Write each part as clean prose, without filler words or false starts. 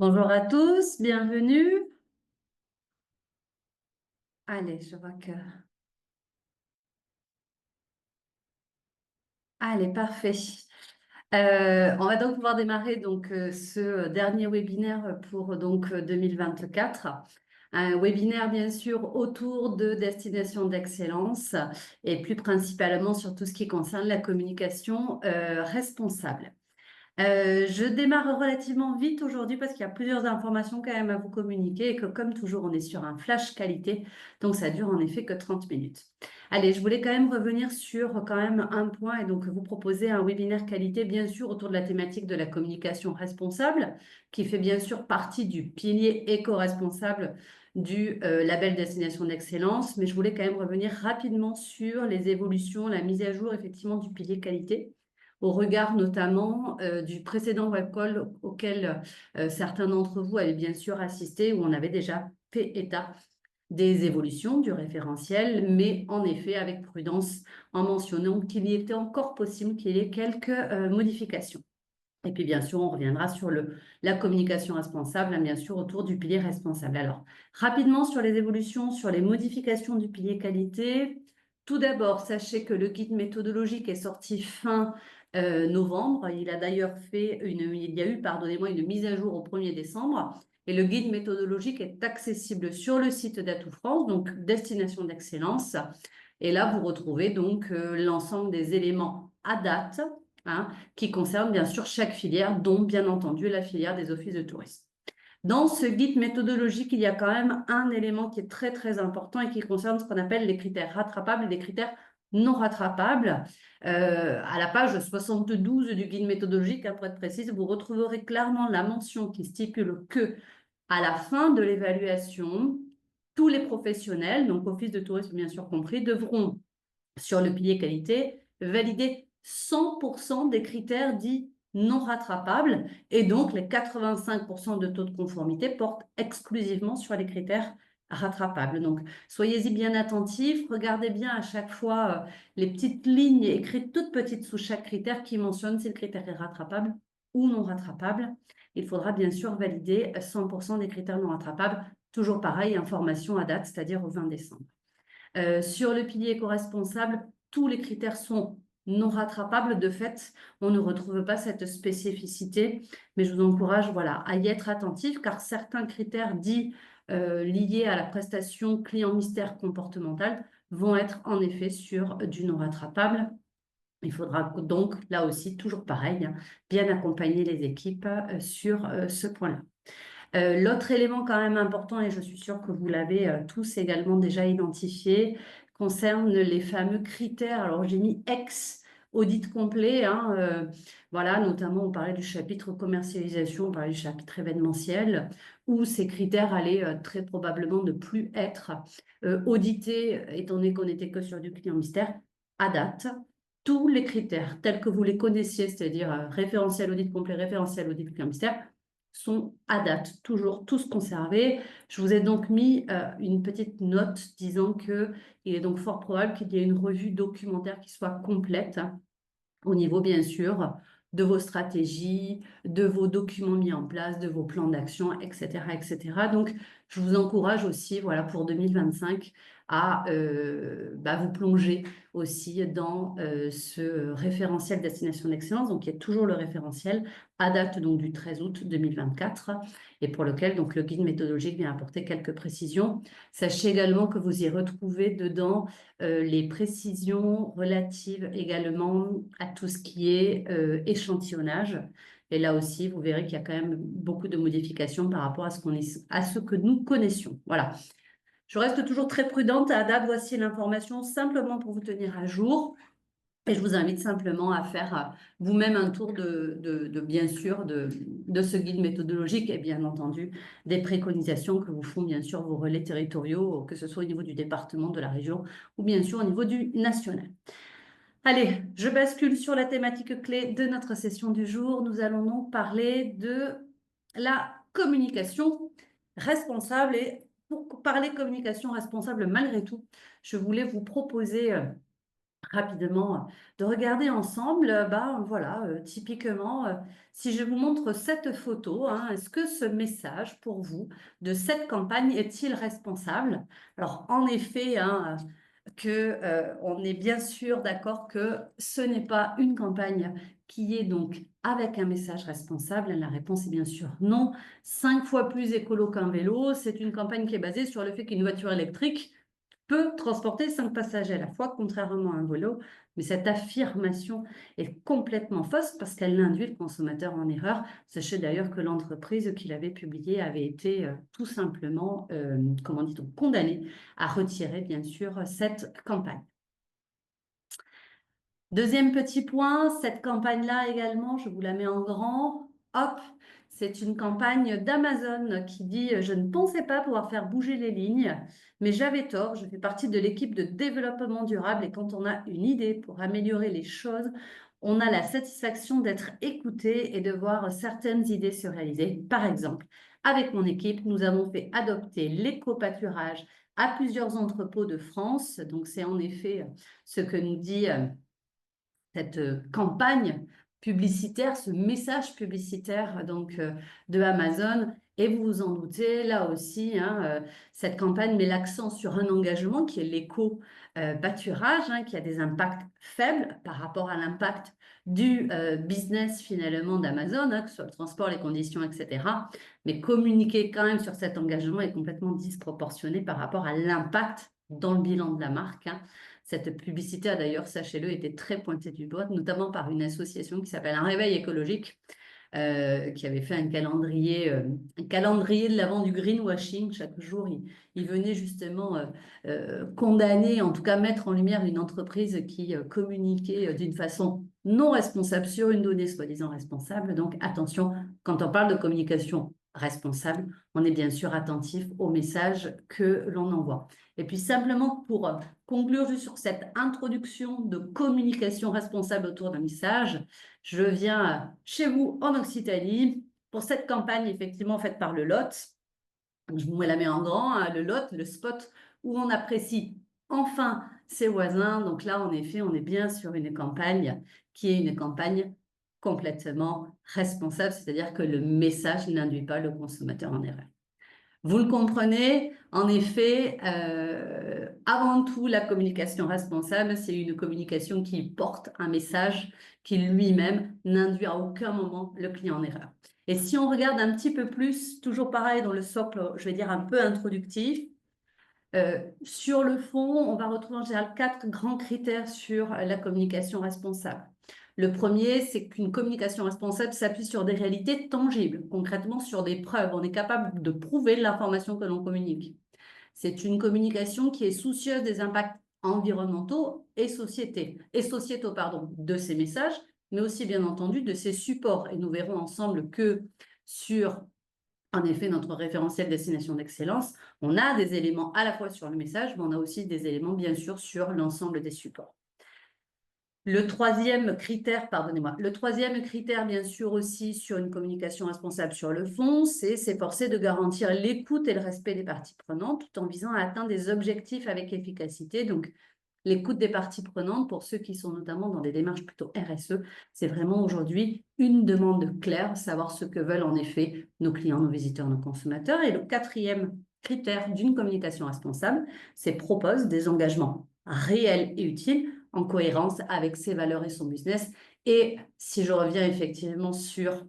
Bonjour à tous, bienvenue. Allez, je vois que... Allez, parfait. On va donc pouvoir démarrer ce dernier webinaire pour 2024. Un webinaire bien sûr autour de destination d'excellence et plus principalement sur tout ce qui concerne la communication responsable. Je démarre relativement vite aujourd'hui parce qu'il y a plusieurs informations quand même à vous communiquer et que comme toujours, on est sur un flash qualité, donc ça dure en effet que 30 minutes. Allez, je voulais quand même revenir sur quand même un point et donc vous proposer un webinaire qualité, bien sûr, autour de la thématique de la communication responsable, qui fait bien sûr partie du pilier éco-responsable du label Destination d'Excellence, mais je voulais quand même revenir rapidement sur les évolutions, la mise à jour effectivement du pilier qualité au regard notamment du précédent webcall auquel certains d'entre vous avaient bien sûr assisté, où on avait déjà fait état des évolutions du référentiel, mais en effet avec prudence en mentionnant qu'il y était encore possible qu'il y ait quelques modifications. Et puis, bien sûr, on reviendra sur la communication responsable, hein, bien sûr, autour du pilier responsable. Alors, rapidement sur les évolutions, sur les modifications du pilier qualité. Tout d'abord, sachez que le guide méthodologique est sorti fin novembre. Il a d'ailleurs il y a eu, pardonnez-moi, une mise à jour au 1er décembre. Et le guide méthodologique est accessible sur le site d'Atout France, donc Destination d'Excellence. Et là, vous retrouvez donc l'ensemble des éléments à date, hein, qui concerne bien sûr chaque filière, dont bien entendu la filière des offices de tourisme. Dans ce guide méthodologique, il y a quand même un élément qui est très très important et qui concerne ce qu'on appelle les critères rattrapables et les critères non rattrapables. À la page 72 du guide méthodologique, hein, pour être précise, vous retrouverez clairement la mention qui stipule que à la fin de l'évaluation, tous les professionnels, donc office de tourisme bien sûr compris, devront sur le pilier qualité, valider 100% des critères dits non rattrapables et donc les 85% de taux de conformité portent exclusivement sur les critères rattrapables. Donc, soyez-y bien attentifs, regardez bien à chaque fois les petites lignes écrites toutes petites sous chaque critère qui mentionnent si le critère est rattrapable ou non rattrapable. Il faudra bien sûr valider 100% des critères non rattrapables. Toujours pareil, information à date, c'est-à-dire au 20 décembre. Sur le pilier éco-responsable, tous les critères sont non rattrapables. De fait, on ne retrouve pas cette spécificité, mais je vous encourage voilà, à y être attentif car certains critères dits liés à la prestation client mystère comportemental vont être en effet sur du non rattrapable. Il faudra donc, là aussi, toujours pareil, hein, bien accompagner les équipes sur ce point-là. L'autre élément quand même important, et je suis sûre que vous l'avez tous également déjà identifié, concerne les fameux critères. Alors j'ai mis audit complet, hein, voilà, notamment on parlait du chapitre commercialisation, on parlait du chapitre événementiel, où ces critères allaient très probablement ne plus être audités, étant donné qu'on n'était que sur du client mystère, à date. Tous les critères tels que vous les connaissiez, c'est-à-dire référentiel audit complet, référentiel audit client mystère, sont à date toujours tous conservés. Je vous ai donc mis une petite note disant qu'il est donc fort probable qu'il y ait une revue documentaire qui soit complète, hein, au niveau bien sûr de vos stratégies, de vos documents mis en place, de vos plans d'action, etc., etc. Donc, je vous encourage aussi, voilà, pour 2025, à vous plonger aussi dans ce référentiel destination d'excellence, donc qui est toujours le référentiel à date donc du 13 août 2024 et pour lequel donc le guide méthodologique vient apporter quelques précisions. Sachez également que vous y retrouvez dedans les précisions relatives également à tout ce qui est échantillonnage. Et là aussi, vous verrez qu'il y a quand même beaucoup de modifications par rapport à ce que nous connaissions. Voilà. Je reste toujours très prudente. À date, voici l'information simplement pour vous tenir à jour. Et je vous invite simplement à faire vous-même un tour bien sûr, de ce guide méthodologique et bien entendu des préconisations que vous font bien sûr vos relais territoriaux, que ce soit au niveau du département, de la région ou bien sûr au niveau du national. Allez, je bascule sur la thématique clé de notre session du jour. Nous allons donc parler de la communication responsable. Et pour parler communication responsable, malgré tout, je voulais vous proposer rapidement de regarder ensemble, voilà, typiquement, si je vous montre cette photo, hein, est-ce que ce message pour vous de cette campagne est-il responsable? Alors, en effet, hein, on est bien sûr d'accord que ce n'est pas une campagne qui est donc avec un message responsable. La réponse est bien sûr non. 5 fois plus écolo qu'un vélo, c'est une campagne qui est basée sur le fait qu'une voiture électrique peut transporter 5 passagers à la fois, contrairement à un vélo. Mais cette affirmation est complètement fausse parce qu'elle induit le consommateur en erreur. Sachez d'ailleurs que l'entreprise qui l'avait publiée avait été tout simplement, comment dit-on, condamnée à retirer, bien sûr, cette campagne. Deuxième petit point, cette campagne-là également, je vous la mets en grand. Hop, c'est une campagne d'Amazon qui dit je ne pensais pas pouvoir faire bouger les lignes, mais j'avais tort. Je fais partie de l'équipe de développement durable et quand on a une idée pour améliorer les choses, on a la satisfaction d'être écouté et de voir certaines idées se réaliser. Par exemple, avec mon équipe, nous avons fait adopter l'éco-pâturage à plusieurs entrepôts de France. Donc, c'est en effet ce que nous dit cette campagne publicitaire, ce message publicitaire donc de Amazon. Et vous vous en doutez, là aussi, hein, cette campagne met l'accent sur un engagement qui est l'éco-pâturage, hein, qui a des impacts faibles par rapport à l'impact du business finalement d'Amazon, hein, que ce soit le transport, les conditions, etc. Mais communiquer quand même sur cet engagement est complètement disproportionné par rapport à l'impact dans le bilan de la marque, hein. Cette publicité a d'ailleurs, sachez-le, été très pointée du doigt, notamment par une association qui s'appelle Un Réveil écologique, qui avait fait un calendrier de l'avant du greenwashing. Chaque jour, il venait justement condamner, en tout cas mettre en lumière une entreprise qui communiquait d'une façon non responsable sur une donnée soi-disant responsable. Donc attention, quand on parle de communication responsable, on est bien sûr attentif aux messages que l'on envoie. Et puis simplement pour conclure juste sur cette introduction de communication responsable autour d'un message, je viens chez vous en Occitanie pour cette campagne effectivement faite par le LOT. Je vous la mets en grand, hein, le LOT, le spot où on apprécie enfin ses voisins. Donc là, en effet, on est bien sur une campagne qui est une campagne complètement responsable, c'est-à-dire que le message n'induit pas le consommateur en erreur. Vous le comprenez, en effet, avant tout, la communication responsable, c'est une communication qui porte un message qui lui-même n'induit à aucun moment le client en erreur. Et si on regarde un petit peu plus, toujours pareil dans le socle, je vais dire un peu introductif, sur le fond, on va retrouver en général 4 grands critères sur la communication responsable. Le premier, c'est qu'une communication responsable s'appuie sur des réalités tangibles, concrètement sur des preuves. On est capable de prouver l'information que l'on communique. C'est une communication qui est soucieuse des impacts environnementaux et sociétaux, de ces messages, mais aussi bien entendu de ces supports. Et nous verrons ensemble que sur en effet, notre référentiel destination d'excellence, on a des éléments à la fois sur le message, mais on a aussi des éléments, bien sûr, sur l'ensemble des supports. Le troisième critère, bien sûr, aussi sur une communication responsable sur le fond, c'est s'efforcer de garantir l'écoute et le respect des parties prenantes, tout en visant à atteindre des objectifs avec efficacité. Donc, l'écoute des parties prenantes, pour ceux qui sont notamment dans des démarches plutôt RSE, c'est vraiment aujourd'hui une demande claire, savoir ce que veulent en effet nos clients, nos visiteurs, nos consommateurs. Et le quatrième critère d'une communication responsable, c'est propose des engagements réels et utiles en cohérence avec ses valeurs et son business. Et si je reviens effectivement sur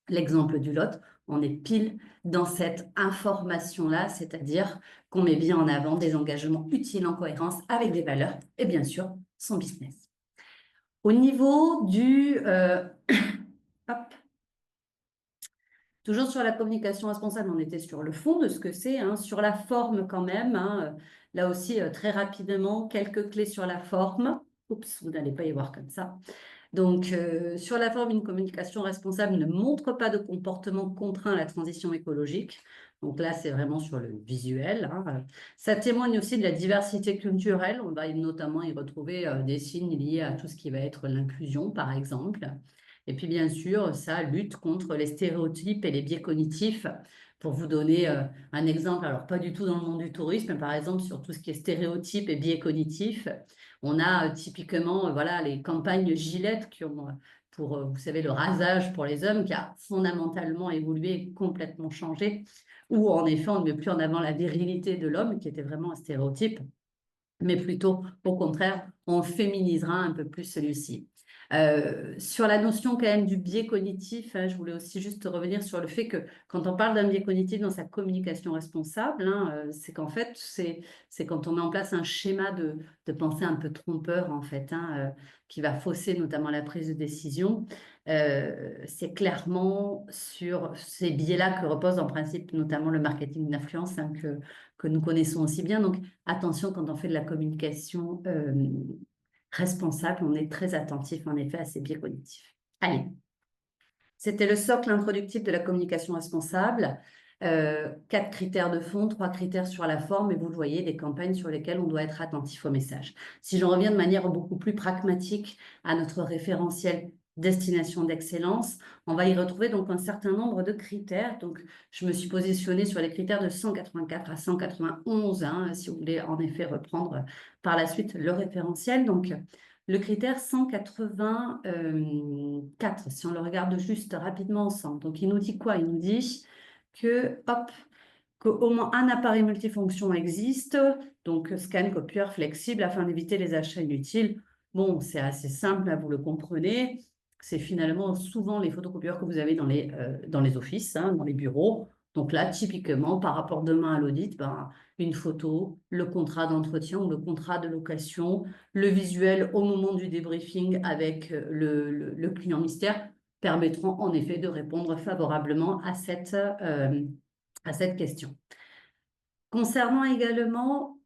l'exemple du lot, on est pile dans cette information-là, c'est-à-dire qu'on met bien en avant des engagements utiles en cohérence avec des valeurs et bien sûr son business. Au niveau du... hop, toujours sur la communication responsable, on était sur le fond de ce que c'est, hein, sur la forme quand même. Hein, là aussi, très rapidement, quelques clés sur la forme. Oups, vous n'allez pas y voir comme ça. Donc, sur la forme, une communication responsable ne montre pas de comportement contraint à la transition écologique. Donc là, c'est vraiment sur le visuel. Hein. Ça témoigne aussi de la diversité culturelle. On va notamment y retrouver des signes liés à tout ce qui va être l'inclusion, par exemple. Et puis, bien sûr, ça lutte contre les stéréotypes et les biais cognitifs. Pour vous donner un exemple, alors pas du tout dans le monde du tourisme, mais par exemple sur tout ce qui est stéréotypes et biais cognitifs, on a typiquement voilà, les campagnes Gillette qui ont, pour, vous savez, le rasage pour les hommes qui a fondamentalement évolué, complètement changé, où en effet on ne met plus en avant la virilité de l'homme, qui était vraiment un stéréotype, mais plutôt, au contraire, on féminisera un peu plus celui-ci. Sur la notion quand même du biais cognitif, hein, je voulais aussi juste revenir sur le fait que quand on parle d'un biais cognitif dans sa communication responsable, hein, c'est qu'en fait, c'est quand on met en place un schéma de pensée un peu trompeur, en fait, hein, qui va fausser notamment la prise de décision. C'est clairement sur ces biais-là que repose en principe notamment le marketing d'influence, hein, que nous connaissons aussi bien. Donc, attention, quand on fait de la communication responsable, on est très attentif en effet à ces biais cognitifs. Allez, c'était le socle introductif de la communication responsable. 4 critères de fond, 3 critères sur la forme, et vous le voyez, des campagnes sur lesquelles on doit être attentif au message. Si j'en reviens de manière beaucoup plus pragmatique à notre référentiel destination d'excellence, on va y retrouver donc un certain nombre de critères. Donc, je me suis positionnée sur les critères de 184 à 191, hein, si vous voulez en effet reprendre par la suite le référentiel. Donc, le critère 184, si on le regarde juste rapidement ensemble, donc il nous dit quoi? Il nous dit que, hop, qu'au moins un appareil multifonction existe, donc scan, copieur, flexible, afin d'éviter les achats inutiles. Bon, c'est assez simple, là, vous le comprenez. C'est finalement souvent les photocopieurs que vous avez dans les offices, hein, dans les bureaux. Donc là, typiquement, par rapport demain à l'audit, ben, une photo, le contrat d'entretien ou le contrat de location, le visuel au moment du débriefing avec le client mystère permettront en effet de répondre favorablement à cette question. Concernant également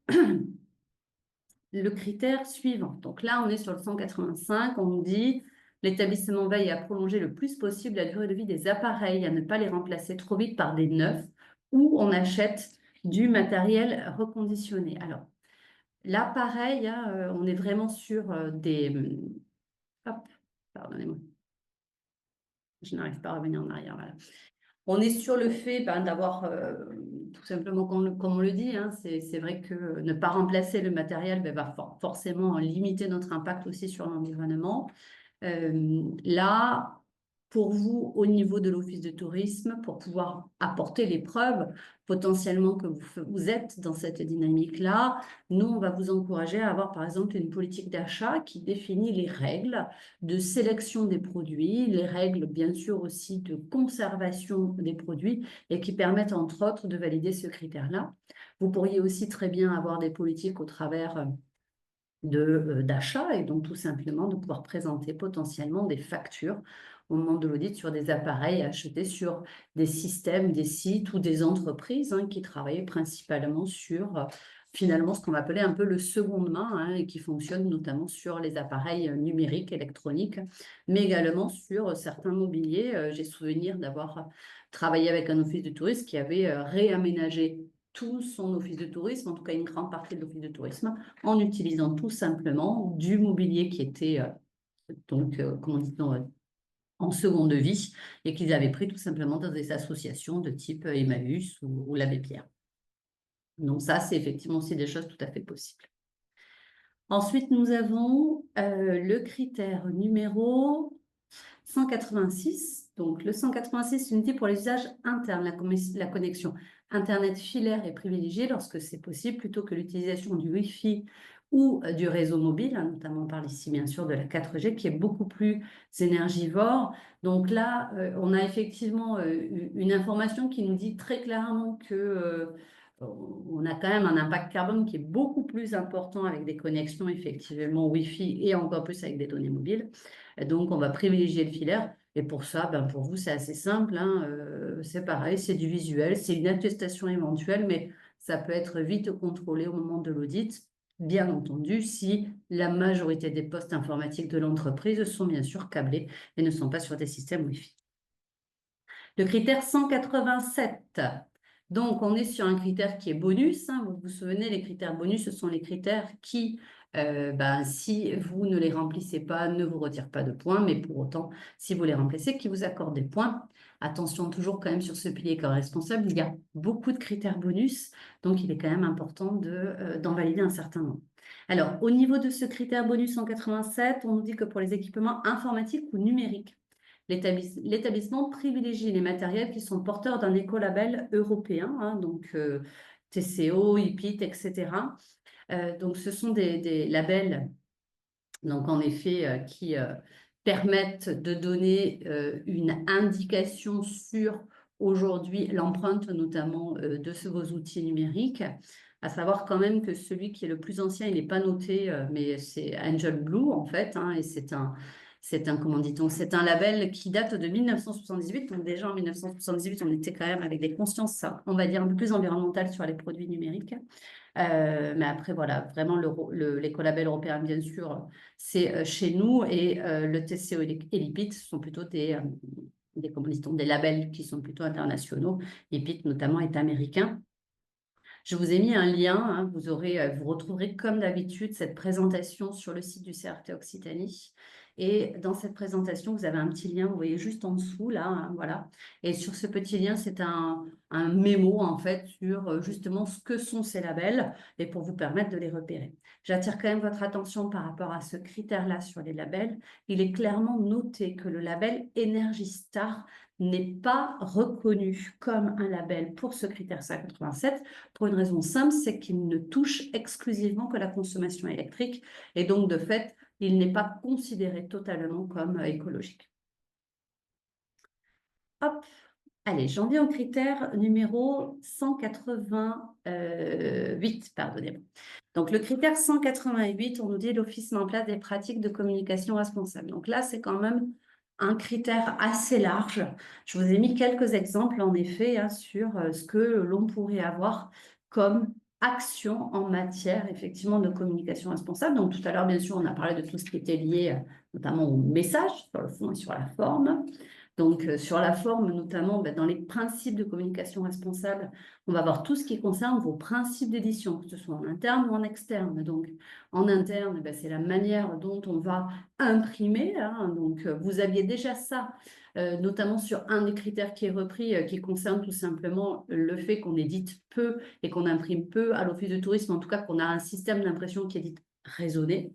le critère suivant, donc là on est sur le 185, on nous dit l'établissement veille à prolonger le plus possible la durée de vie des appareils, à ne pas les remplacer trop vite par des neufs, ou on achète du matériel reconditionné. Alors là pareil, hein, on est vraiment sur des... Hop, pardonnez-moi, je n'arrive pas à revenir en arrière, voilà. On est sur le fait d'avoir, tout simplement, comme on le dit, hein, c'est vrai que ne pas remplacer le matériel va forcément limiter notre impact aussi sur l'environnement. Là, pour vous, au niveau de l'Office de tourisme, pour pouvoir apporter les preuves potentiellement que vous êtes dans cette dynamique-là, nous, on va vous encourager à avoir, par exemple, une politique d'achat qui définit les règles de sélection des produits, les règles, bien sûr, aussi de conservation des produits et qui permettent, entre autres, de valider ce critère-là. Vous pourriez aussi très bien avoir des politiques au travers d'achat et donc tout simplement de pouvoir présenter potentiellement des factures au moment de l'audit sur des appareils achetés sur des systèmes, des sites ou des entreprises, hein, qui travaillent principalement sur finalement ce qu'on va appeler un peu le seconde main, hein, et qui fonctionne notamment sur les appareils numériques, électroniques, mais également sur certains mobiliers. J'ai souvenir d'avoir travaillé avec un office de tourisme qui avait réaménagé tout son office de tourisme, en tout cas une grande partie de l'office de tourisme, en utilisant tout simplement du mobilier qui était comment dit-on, en seconde vie et qu'ils avaient pris tout simplement dans des associations de type Emmaüs ou l'Abbé Pierre. Donc ça, c'est effectivement aussi des choses tout à fait possibles. Ensuite, nous avons le critère numéro 186. Donc le 186, unité pour les usages internes, la connexion Internet filaire est privilégiée lorsque c'est possible plutôt que l'utilisation du Wi-Fi ou du réseau mobile, hein, notamment on parle ici bien sûr de la 4G qui est beaucoup plus énergivore. Donc là, on a effectivement une information qui nous dit très clairement que on a quand même un impact carbone qui est beaucoup plus important avec des connexions effectivement Wi-Fi et encore plus avec des données mobiles. Et donc, on va privilégier le filaire. Et pour ça, pour vous, c'est assez simple, hein, c'est pareil, c'est du visuel, c'est une attestation éventuelle, mais ça peut être vite contrôlé au moment de l'audit, bien entendu, si la majorité des postes informatiques de l'entreprise sont bien sûr câblés et ne sont pas sur des systèmes Wi-Fi. Le critère 187, Donc, on est sur un critère qui est bonus, hein. Vous vous souvenez, les critères bonus, ce sont les critères qui, si vous ne les remplissez pas, ne vous retirent pas de points, mais pour autant, si vous les remplissez, qui vous accordent des points. Attention toujours quand même sur ce pilier co-responsable, il y a beaucoup de critères bonus, donc il est quand même important d'en valider un certain nombre. Alors, au niveau de ce critère bonus 187, on nous dit que pour les équipements informatiques ou numériques, l'établissement privilégie les matériels qui sont porteurs d'un écolabel européen, hein, donc TCO, IPIT, etc. Donc, ce sont des labels, donc en effet, qui permettent de donner une indication sur aujourd'hui l'empreinte notamment vos outils numériques. À savoir quand même que celui qui est le plus ancien, il n'est pas noté, mais c'est Angel Blue en fait, hein, et comment dit-on, c'est un label qui date de 1978. Donc déjà en 1978, on était quand même avec des consciences, on va dire, un peu plus environnementales sur les produits numériques. Mais après, voilà, vraiment, l'écolabel européen, bien sûr, c'est chez nous. Et le TCO et l'IPIT sont plutôt des labels qui sont plutôt internationaux. l'IPIT, notamment, est américain. Je vous ai mis un lien, hein, vous retrouverez comme d'habitude cette présentation sur le site du CRT Occitanie. Et dans cette présentation, vous avez un petit lien, vous voyez juste en dessous, là, hein, voilà. Et sur ce petit lien, c'est un mémo, en fait, sur justement ce que sont ces labels et pour vous permettre de les repérer. J'attire quand même votre attention par rapport à ce critère-là sur les labels. Il est clairement noté que le label Energy Star n'est pas reconnu comme un label pour ce critère 187 pour une raison simple, c'est qu'il ne touche exclusivement que la consommation électrique et donc de fait, il n'est pas considéré totalement comme écologique. Hop, allez, j'en viens au critère numéro 188, pardonnez-moi. Donc, le critère 188, on nous dit l'Office met en place des pratiques de communication responsable. Donc là, c'est quand même un critère assez large. Je vous ai mis quelques exemples, en effet, hein, sur ce que l'on pourrait avoir comme action en matière, effectivement, de communication responsable. Donc, tout à l'heure, bien sûr, on a parlé de tout ce qui était lié, notamment au message, sur le fond et sur la forme. Donc, sur la forme, notamment, dans les principes de communication responsable, on va voir tout ce qui concerne vos principes d'édition, que ce soit en interne ou en externe. Donc, en interne, c'est la manière dont on va imprimer, hein. Donc, vous aviez déjà ça, notamment sur un des critères qui est repris, qui concerne tout simplement le fait qu'on édite peu et qu'on imprime peu à l'Office de tourisme, en tout cas qu'on a un système d'impression qui est dit raisonné.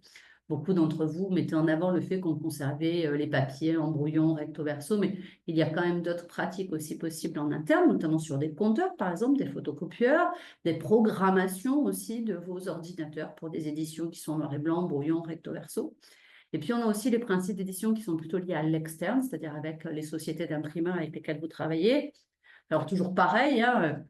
Beaucoup d'entre vous mettez en avant le fait qu'on conservait les papiers en brouillon, recto verso, mais il y a quand même d'autres pratiques aussi possibles en interne, notamment sur des compteurs, par exemple, des photocopieurs, des programmations aussi de vos ordinateurs pour des éditions qui sont noir et blanc, brouillon, recto verso. Et puis, on a aussi les principes d'édition qui sont plutôt liés à l'externe, c'est-à-dire avec les sociétés d'imprimeurs avec lesquelles vous travaillez. Alors, toujours pareil, hein,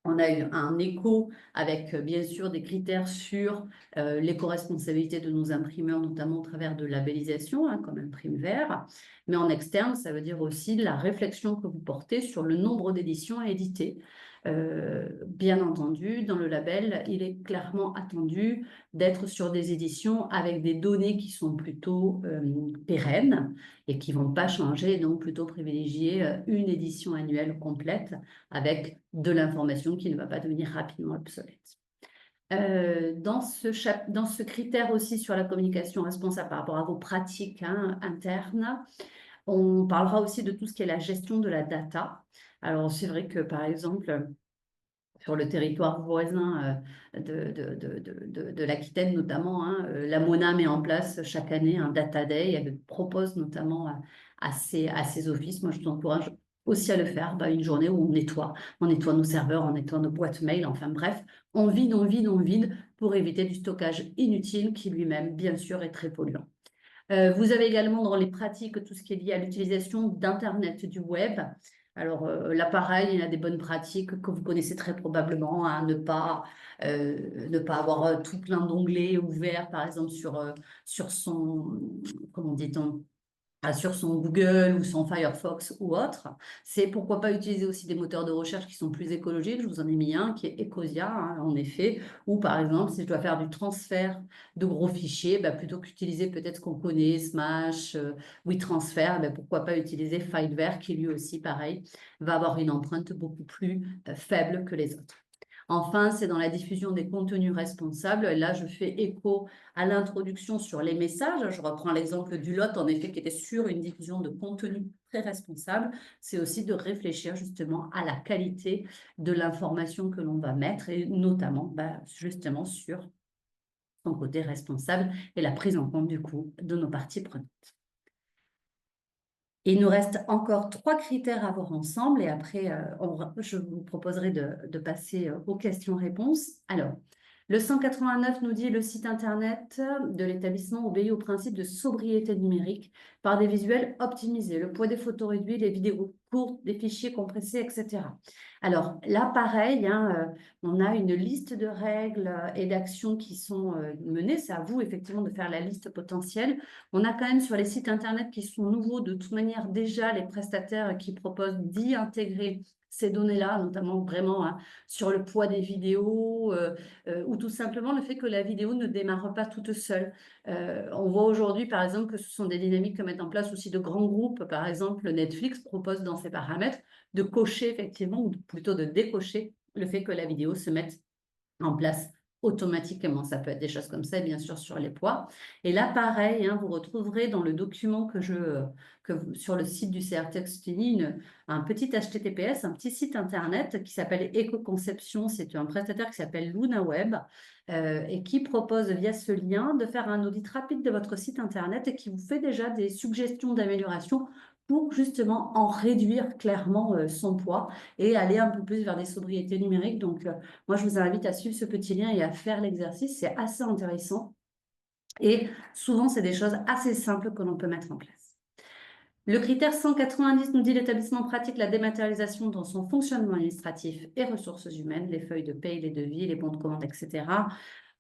on a eu un écho avec, bien sûr, des critères sur l'éco-responsabilité de nos imprimeurs, notamment au travers de labellisation, hein, comme Imprime Vert. Mais en externe, ça veut dire aussi la réflexion que vous portez sur le nombre d'éditions à éditer. Bien entendu, dans le label, il est clairement attendu d'être sur des éditions avec des données qui sont plutôt pérennes et qui ne vont pas changer, donc plutôt privilégier une édition annuelle complète avec de l'information qui ne va pas devenir rapidement obsolète. Dans ce critère aussi sur la communication responsable par rapport à vos pratiques, hein, internes, on parlera aussi de tout ce qui est la gestion de la data. Alors, c'est vrai que, par exemple, sur le territoire voisin de l'Aquitaine notamment, hein, la MONA met en place chaque année un Data Day. Elle propose notamment à ses offices. Moi, je vous encourage aussi à le faire. Une journée où on nettoie nos serveurs, on nettoie nos boîtes mail. Enfin bref, on vide pour éviter du stockage inutile qui lui-même, bien sûr, est très polluant. Vous avez également dans les pratiques tout ce qui est lié à l'utilisation d'Internet, du web. Alors là, pareil, il y a des bonnes pratiques que vous connaissez très probablement, hein, ne pas avoir tout plein d'onglets ouverts, par exemple, sur son, comment dit-on, sur son Google ou son Firefox ou autre. C'est pourquoi pas utiliser aussi des moteurs de recherche qui sont plus écologiques. Je vous en ai mis un qui est Ecosia, hein, en effet, ou par exemple, si je dois faire du transfert de gros fichiers, bah, plutôt qu'utiliser peut-être ce qu'on connaît, Smash, WeTransfer, bah, pourquoi pas utiliser Filever qui lui aussi, pareil, va avoir une empreinte beaucoup plus faible que les autres. Enfin, c'est dans la diffusion des contenus responsables. Là, je fais écho à l'introduction sur les messages. Je reprends l'exemple du Lot, en effet, qui était sur une diffusion de contenu très responsable. C'est aussi de réfléchir justement à la qualité de l'information que l'on va mettre et notamment justement sur son côté responsable et la prise en compte du coup de nos parties prenantes. Il nous reste encore 3 critères à voir ensemble et après, je vous proposerai de passer aux questions-réponses. Alors, le 189 nous dit le site internet de l'établissement obéit au principe de sobriété numérique par des visuels optimisés, le poids des photos réduit, les vidéos courtes, des fichiers compressés, etc. Alors là, pareil, hein, on a une liste de règles et d'actions qui sont menées. C'est à vous effectivement de faire la liste potentielle. On a quand même sur les sites internet qui sont nouveaux, de toute manière, déjà les prestataires qui proposent d'y intégrer ces données-là, notamment vraiment hein, sur le poids des vidéos ou tout simplement le fait que la vidéo ne démarre pas toute seule. On voit aujourd'hui, par exemple, que ce sont des dynamiques que mettent en place aussi de grands groupes. Par exemple, Netflix propose dans ses paramètres de cocher effectivement, ou plutôt de décocher le fait que la vidéo se mette en place automatiquement. Ça peut être des choses comme ça, bien sûr, sur les poids. Et là, pareil, hein, vous retrouverez dans le document sur le site du CRT Occitanie un petit HTTPS, un petit site internet qui s'appelle Éco-Conception. C'est un prestataire qui s'appelle LunaWeb et qui propose via ce lien de faire un audit rapide de votre site internet et qui vous fait déjà des suggestions d'amélioration pour justement en réduire clairement son poids et aller un peu plus vers des sobriétés numériques. Donc, moi, je vous invite à suivre ce petit lien et à faire l'exercice. C'est assez intéressant. Et souvent, c'est des choses assez simples que l'on peut mettre en place. Le critère 190 nous dit l'établissement pratique la dématérialisation dans son fonctionnement administratif et ressources humaines, les feuilles de paye, les devis, les bons de commande, etc.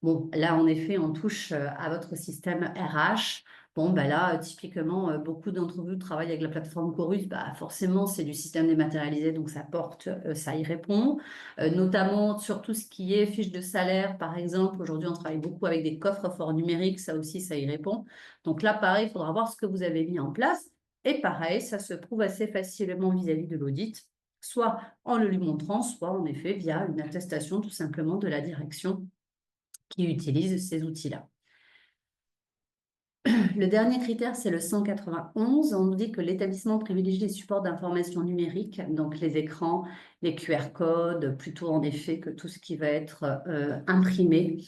Bon, là, en effet, on touche à votre système RH. Bon, bah là, typiquement, beaucoup d'entre vous travaillent avec la plateforme Chorus. Bah, forcément, c'est du système dématérialisé, donc ça y répond. Notamment sur tout ce qui est fiche de salaire, par exemple. Aujourd'hui, on travaille beaucoup avec des coffres forts numériques. Ça aussi, ça y répond. Donc là, pareil, il faudra voir ce que vous avez mis en place. Et pareil, ça se prouve assez facilement vis-à-vis de l'audit, soit en le lui montrant, soit en effet via une attestation tout simplement de la direction qui utilise ces outils-là. Le dernier critère, c'est le 191. On nous dit que l'établissement privilégie les supports d'information numérique, donc les écrans, les QR codes, plutôt en effet que tout ce qui va être imprimé.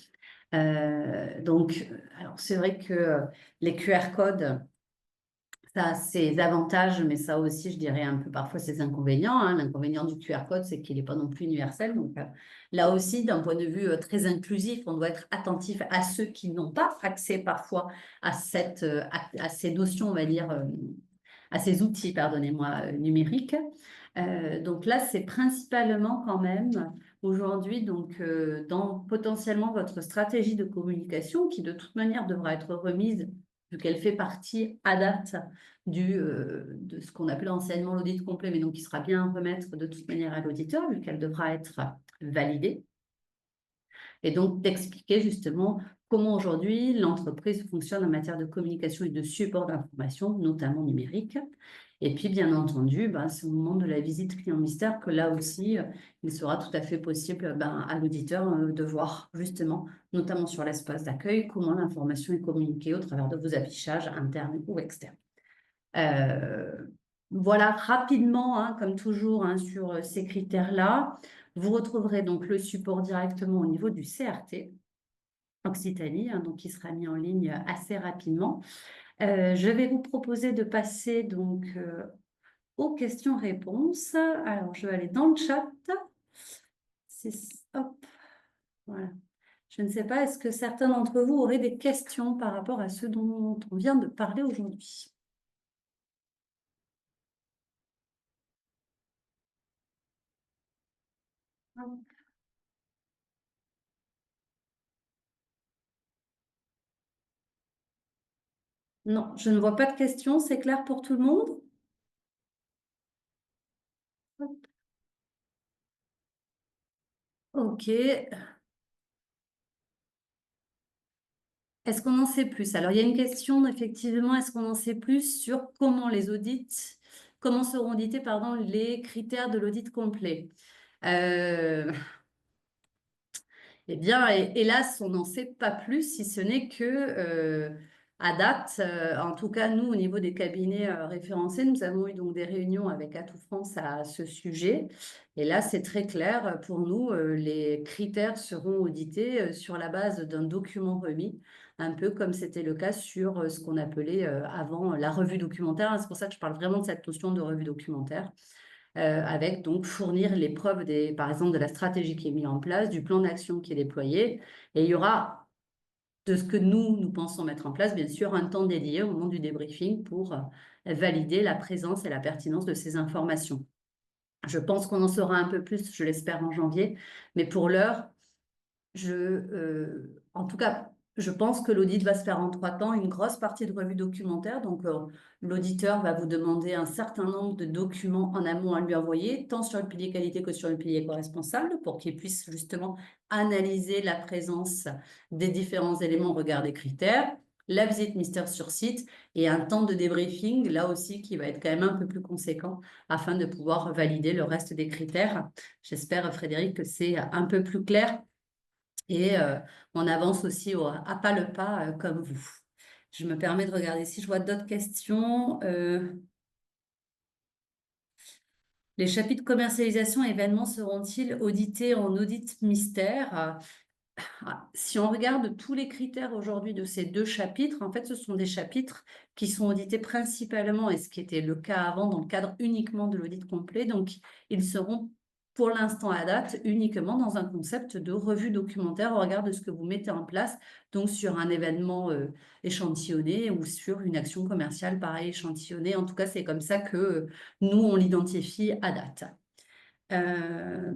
Alors c'est vrai que les QR codes, ça a ses avantages, mais ça aussi, je dirais un peu parfois ses inconvénients, hein. L'inconvénient du QR code, c'est qu'il n'est pas non plus universel. Donc là aussi, d'un point de vue très inclusif, on doit être attentif à ceux qui n'ont pas accès parfois à ces notions, on va dire, à ces outils, pardonnez-moi, numériques. Donc là, c'est principalement quand même aujourd'hui, donc dans potentiellement votre stratégie de communication, qui de toute manière devra être remise vu qu'elle fait partie à date de ce qu'on appelle anciennement l'audit complet, mais donc qui sera bien à remettre de toute manière à l'auditeur, vu qu'elle devra être validée. Et donc d'expliquer justement comment aujourd'hui l'entreprise fonctionne en matière de communication et de support d'information, notamment numérique. Et puis, bien entendu, c'est au moment de la visite client mystère que là aussi, il sera tout à fait possible à l'auditeur de voir justement, notamment sur l'espace d'accueil, comment l'information est communiquée au travers de vos affichages internes ou externes. Euh, voilà rapidement, hein, comme toujours, hein, sur ces critères-là. Vous retrouverez donc le support directement au niveau du CRT Occitanie, hein, donc qui sera mis en ligne assez rapidement. Je vais vous proposer de passer donc aux questions-réponses. Alors, je vais aller dans le chat. Hop, voilà. Je ne sais pas, est-ce que certains d'entre vous auraient des questions par rapport à ce dont on vient de parler aujourd'hui? Non, je ne vois pas de questions. C'est clair pour tout le monde? Ok. Est-ce qu'on en sait plus? Alors, il y a une question, effectivement, est-ce qu'on en sait plus sur comment seront audités, pardon, les critères de l'audit complet? Euh, Eh bien, hélas, on n'en sait pas plus, si ce n'est que, à date, en tout cas, nous, au niveau des cabinets référencés, nous avons eu donc des réunions avec Atout France à ce sujet. Et là, c'est très clair pour nous, les critères seront audités sur la base d'un document remis, un peu comme c'était le cas sur ce qu'on appelait avant la revue documentaire. C'est pour ça que je parle vraiment de cette notion de revue documentaire avec donc fournir les preuves par exemple, de la stratégie qui est mise en place, du plan d'action qui est déployé. Et il y aura de ce que nous pensons mettre en place, bien sûr, un temps dédié au moment du débriefing pour valider la présence et la pertinence de ces informations. Je pense qu'on en saura un peu plus, je l'espère, en janvier, mais pour l'heure, en tout cas, je pense que l'audit va se faire en 3 temps, une grosse partie de revue documentaire. Donc, l'auditeur va vous demander un certain nombre de documents en amont à lui envoyer, tant sur le pilier qualité que sur le pilier co-responsable, pour qu'il puisse justement analyser la présence des différents éléments au regard des critères. La visite mystère sur site et un temps de débriefing, là aussi, qui va être quand même un peu plus conséquent afin de pouvoir valider le reste des critères. J'espère, Frédéric, que c'est un peu plus clair et on avance aussi à pas le pas comme vous. Je me permets de regarder si je vois d'autres questions. Les chapitres commercialisation et événements seront-ils audités en audit mystère? Si on regarde tous les critères aujourd'hui de ces 2 chapitres, en fait, ce sont des chapitres qui sont audités principalement, et ce qui était le cas avant, dans le cadre uniquement de l'audit complet. Donc, ils seront pour l'instant à date uniquement dans un concept de revue documentaire au regard de ce que vous mettez en place, donc sur un événement échantillonné ou sur une action commerciale pareil échantillonnée. En tout cas, c'est comme ça que nous, on l'identifie à date. Euh,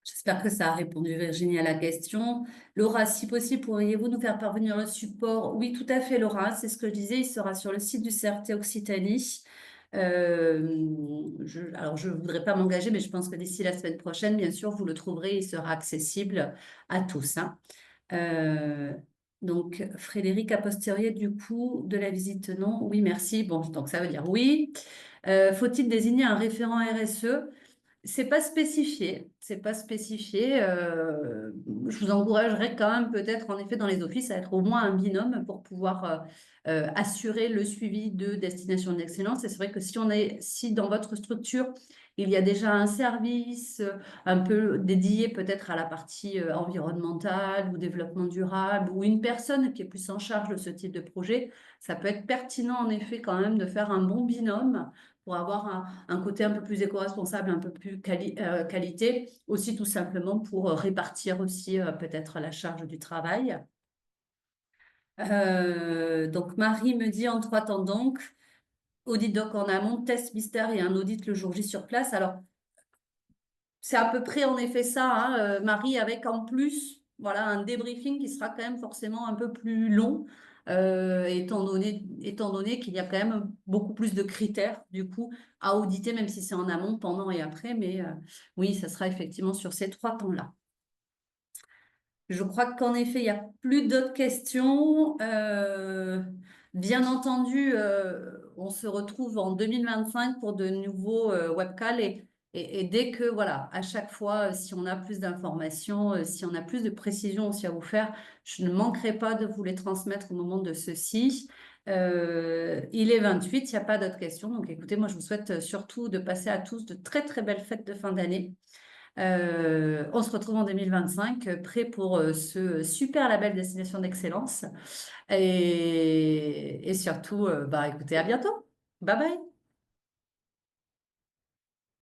J'espère que ça a répondu, Virginie, à la question. Laura, si possible, pourriez-vous nous faire parvenir le support? Oui, tout à fait, Laura. C'est ce que je disais. Il sera sur le site du CRT Occitanie. Alors, je ne voudrais pas m'engager, mais je pense que d'ici la semaine prochaine, bien sûr, vous le trouverez. Il sera accessible à tous, hein. Euh, donc, Frédéric, a posteriori, du coup, de la visite, non? Oui, merci. Bon, donc ça veut dire oui. Faut-il désigner un référent RSE? C'est pas spécifié, c'est pas spécifié. Je vous encouragerais quand même peut-être en effet dans les offices à être au moins un binôme pour pouvoir assurer le suivi de destination d'excellence. Et c'est vrai que si dans votre structure il y a déjà un service un peu dédié peut-être à la partie environnementale ou développement durable ou une personne qui est plus en charge de ce type de projet, ça peut être pertinent en effet quand même de faire un bon binôme pour avoir un côté un peu plus éco-responsable, un peu plus qualité, aussi tout simplement pour répartir aussi peut-être la charge du travail. Donc Marie me dit en 3 temps donc, audit doc en amont, test mystère et un audit le jour J sur place. Alors c'est à peu près en effet ça, hein, Marie, avec en plus voilà, un débriefing qui sera quand même forcément un peu plus long, étant donné qu'il y a quand même beaucoup plus de critères du coup à auditer, même si c'est en amont, pendant et après. Mais oui, ça sera effectivement sur ces 3 temps-là. Je crois qu'en effet, il n'y a plus d'autres questions. Bien entendu, on se retrouve en 2025 pour de nouveaux webcalls et dès que, voilà, à chaque fois, si on a plus d'informations, si on a plus de précisions aussi à vous faire, je ne manquerai pas de vous les transmettre au moment de ceci. Il est 28, il n'y a pas d'autres questions. Donc écoutez, moi, je vous souhaite surtout de passer à tous de très, très belles fêtes de fin d'année. On se retrouve en 2025, prêt pour ce super label Destination d'Excellence. Et surtout, bah, écoutez, à bientôt. Bye bye.